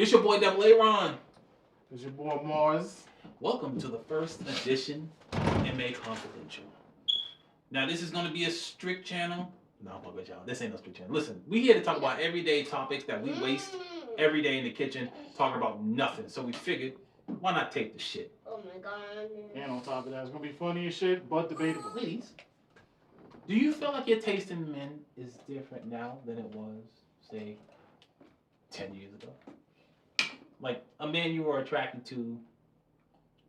It's your boy Double A Ron. It's your boy Mars. Welcome to the first edition of MA Confidential. Now, this is going to be a strict channel. No, I'm with y'all. This ain't no strict channel. Listen, we here to talk about everyday topics that we waste every day in the kitchen, talking about nothing. So we figured, why not take the shit? Oh my god. And on top of that, it's gonna be funny as shit, but debatable. Ladies, do you feel like your taste in men is different now than it was, say, 10 years ago? Like a man you were attracted to,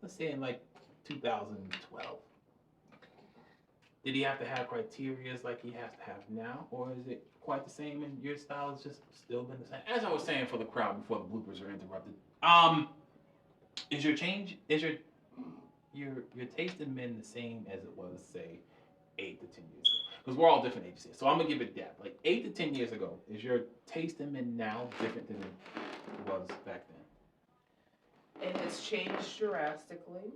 let's say in like 2012. Did he have to have criteria like he has to have now, or is it quite the same and your style has just still been the same? As I was saying for the crowd before the bloopers are interrupted, is your taste in men the same as it was, say, 8 to 10 years ago? Because we're all different ages here, so I'm gonna give it that. Like 8 to 10 years ago, is your taste in men now different than it was back then? It has changed drastically.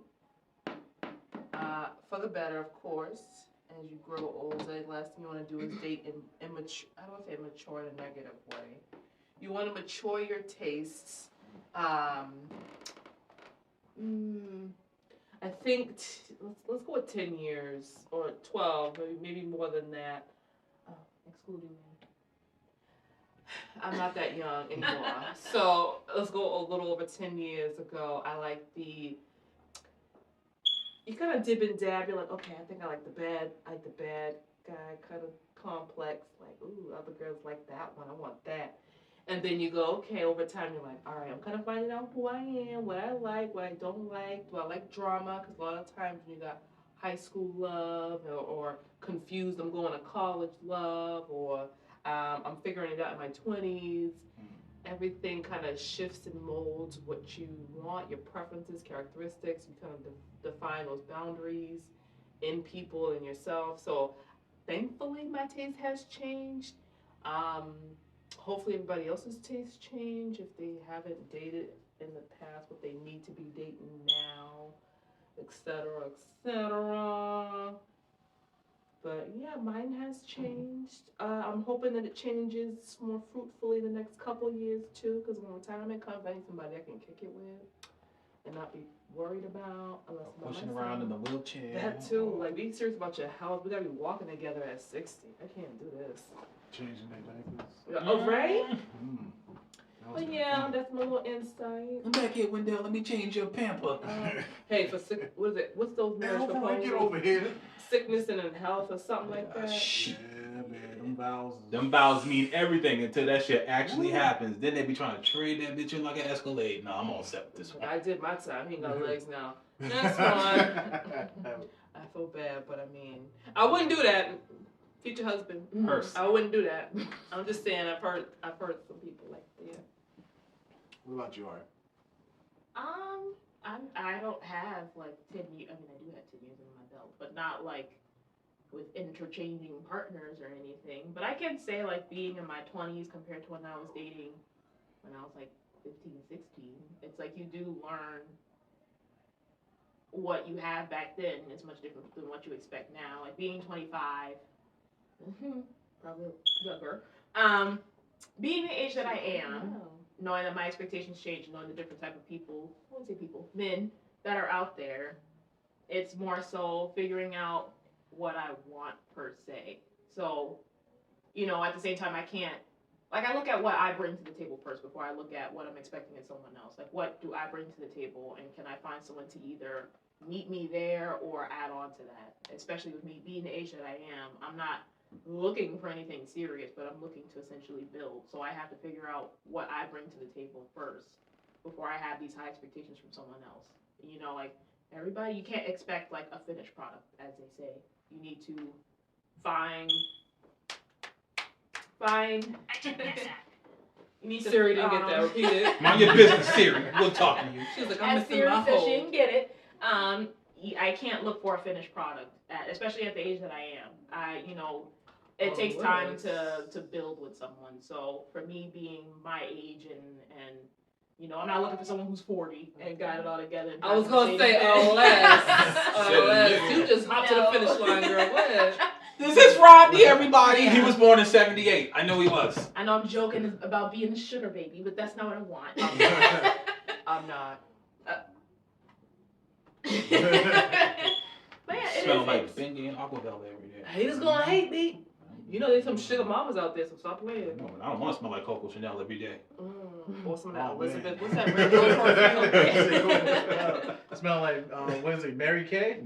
For the better, of course. As you grow older, the last thing you want to do is date immature. I don't want to say mature in a negative way. You want to mature your tastes. I think let's go with 10 years or 12, maybe more than that. Excluding me. I'm not that young anymore. So let's go a little over 10 years ago. I like you kind of dib and dab. You're like, okay, I think I like the bad guy kind of complex. Like, ooh, other girls like that one. I want that. And then you go, okay, over time you're like, all right, I'm kind of finding out who I am, what I like, what I don't like. Do I like drama? Because a lot of times when you got high school love or confused, I'm going to college love, or I'm figuring it out in my 20s. Everything kind of shifts and molds what you want, your preferences, characteristics. You kind of define those boundaries in people and yourself. So thankfully my taste has changed. Hopefully everybody else's taste change if they haven't dated in the past, what they need to be dating now, etc., etc. But yeah, mine has changed. I'm hoping that it changes more fruitfully the next couple years too, because when retirement comes, I need somebody I can kick it with and not be worried about. Pushing around in the wheelchair. That too. Like, be serious about your health. We gotta be walking together at 60. I can't do this. Changing their diapers. Oh, right? But yeah, that's my little insight. Come back here, Wendell. Let me change your pamper. Hey, what is it? What's those marriage proposals? Get over here. Sickness and in health or something like that. Shit. Yeah, man, them vows. Them vows mean everything until that shit actually happens. Then they be trying to trade that bitch in like an Escalade. No, I'm all set with this one. I did my time. He ain't got legs now. That's fine. I feel bad, but I mean, I wouldn't do that. Future husband. Purse. I wouldn't do that. I'm just saying. I've heard some people like that. What about you, Art? I don't have like 10 years. I mean, I do have 10 years under my belt, but not like with interchanging partners or anything. But I can say like being in my 20s compared to when I was dating when I was like 15, 16. It's like you do learn what you have back then is much different than what you expect now. Like being 25, probably younger. Being the age that I am, knowing that my expectations change, knowing the different type of people, I wouldn't say people, men that are out there, it's more so figuring out what I want per se. So, at the same time, I can't, I look at what I bring to the table first before I look at what I'm expecting in someone else. Like, what do I bring to the table, and can I find someone to either meet me there or add on to that? Especially with me being the age that I am, I'm not looking for anything serious, but I'm looking to essentially build. So I have to figure out what I bring to the table first before I have these high expectations from someone else. Everybody, you can't expect like a finished product, as they say. You need to find. You need to. Siri didn't get that. Repeat it. Mind your business, Siri. We'll talk to you. She was like, I'm As missing Siri my said, she hole. didn't get it. I can't look for a finished product, especially at the age that I am. It takes time to build with someone. So for me, being my age and I'm not looking for someone who's 40 and got it all together. I was gonna say unless you just hopped to the finish line, girl. What? This is Rodney, everybody. He was born in '78. I know he was. I know I'm joking about being the sugar baby, but that's not what I want. I'm not. But yeah, Smell it like is. Bengay and Aquavella every day. Haters gonna hate me. You know there's some sugar mamas out there, so stop playing. No, I don't want to smell like Coco Chanel every day. Or some of that Oh, Elizabeth. man. What's that red rose perfume? Smell like what is it, Mary Kay?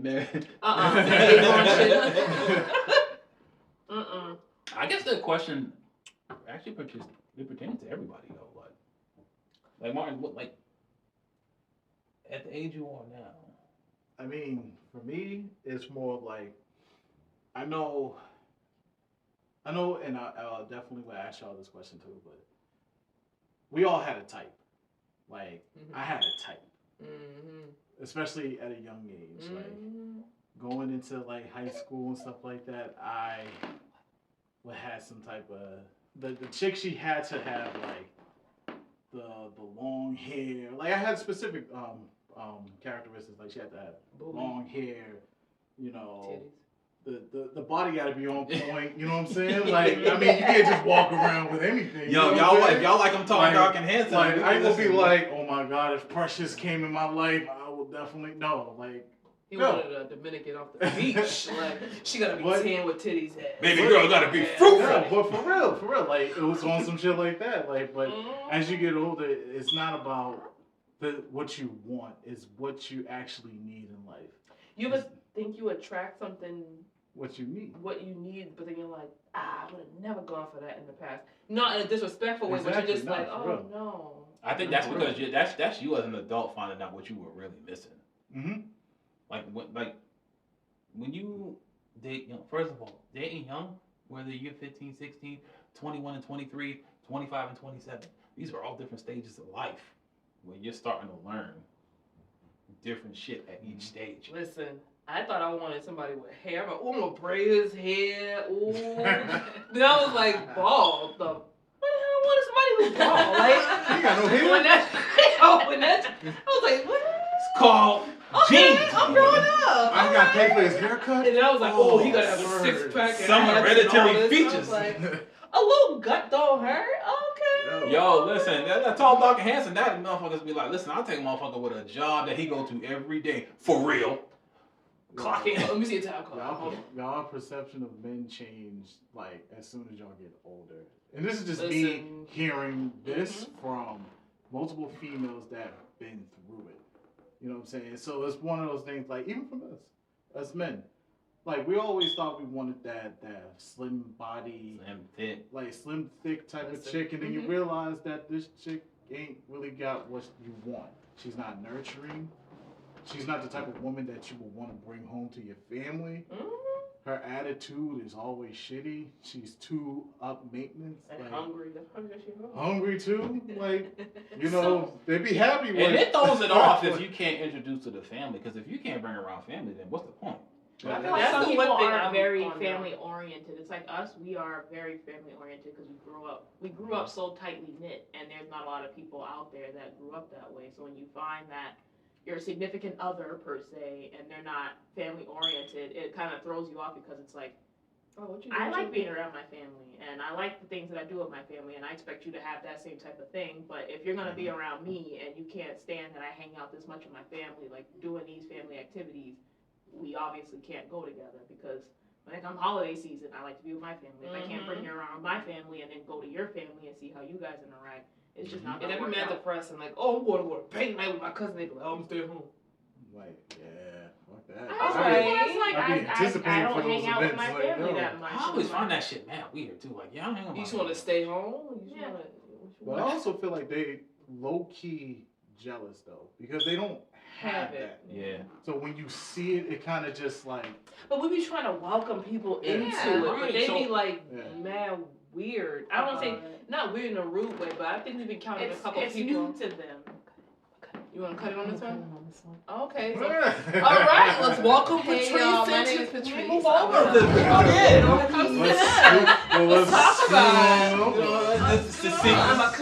I guess the question actually pertains to everybody though. Like Martin, what like at the age you are now? I mean, for me, it's more of like I know, and I'll definitely will ask y'all this question too, but we all had a type. Like I had a type, especially at a young age. Like going into like high school and stuff like that, I would have some type of the chick. She had to have like the long hair. Like I had specific characteristics. Like she had to have long hair. You know. The body got to be on point, you know what I'm saying? Like, I mean, you can't just walk around with anything. Yo, you know what I'm saying? y'all like I'm tall, dark, and handsome. Like, I ain't gonna be like, oh my God, if Precious came in my life, I will definitely know. Like, He no. wanted a Dominican off the beach. Like, she gotta be What? tan with titties. Baby girl gotta be No, fruitful. but for real, like, it was on some shit like that. Like, but as you get older, it's not about what you want, it's what you actually need in life. You ever think you attract something, What you need. what you need, but then you're like, I would have never gone for that in the past. Not in a disrespectful way, but you're just Exactly, like, no, oh for real. no. I think that's because that's you as an adult finding out what you were really missing. Mm-hmm. When you date young, first of all, dating young, whether you're 15, 16, 21 and 23, 25 and 27, these are all different stages of life where you're starting to learn different shit at each stage. Listen, I thought I wanted somebody with hair. I'm like, oh, I'm gonna braid his hair. Ooh. Then I was like, bald. What the hell? I wanted somebody who's bald. Like, You got no hair? I was like, what? It's called Okay, genes. I'm growing up. I got paid for his haircut? And then I was like, oh, he gotta have a word. six pack. Some hereditary features. A little gut don't hurt. Okay. Yo, listen, that tall, dark, and handsome, that motherfuckers be like, listen, I'll take a motherfucker with a job that he go to every day, for real. Clocking. Let me see a time clock. Y'all perception of men change like as soon as y'all get older. And this is just me Listen. hearing this from multiple females that have been through it. You know what I'm saying? So it's one of those things like even from us, as men. Like we always thought we wanted that slim body, Slim, thick. like slim thick type of Listen. chick, and then you realize that this chick ain't really got what you want. She's not nurturing. She's not the type of woman that you would want to bring home to your family. Her attitude is always shitty. She's too up maintenance. And Like, hungry. That's hungry as she hungry too. Like, you know, they be happy with And it throws it off if you can't introduce to the family, because if you can't bring around family, then what's the point? I feel Yeah, like That's some the people one thing aren't I'm very on now. family oriented. It's like us, we are very family oriented because we grew up so tightly knit, and there's not a lot of people out there that grew up that way. So when you find that your significant other per se, and they're not family oriented, it kind of throws you off because it's like, Oh, what you I doing? like being around my family, and I like the things that I do with my family, and I expect you to have that same type of thing. But if you're gonna be around me and you can't stand that I hang out this much with my family, like doing these family activities, we obviously can't go together because when it comes holiday season, I like to be with my family. If I can't bring you around my family and then go to your family and see how you guys interact, it's just not And gonna every work man out. depressed and like, oh, I'm going to go to paint night with my cousin. They be like, oh, I'm staying home. Like, yeah, fuck that. That's All right. right. It's like I be anticipating I don't for those hang out with events, my like, family yo. that much. I always find that shit mad weird too. Like, yeah, I'm hanging with You my just want to family. stay home? You just Yeah. want to. But I also feel like they low key jealous though because they don't have Have that. it. Yeah. So when you see it, it kind of just like But we be trying to welcome people Yeah. into Yeah, it, right. but they be So- like Yeah. mad weird. I don't want to say not weird in a rude way, but I think we've encountered a couple it's people. new to them. You want to cut it on this one? on this one. Okay. So, all all right, let's welcome Hey, Patrice. y'all, my into- name is Patrice. we Move I'm over. gonna- Yeah, don't come sit down. Let's Let's talk about it. scoop. This is the I'm secret. a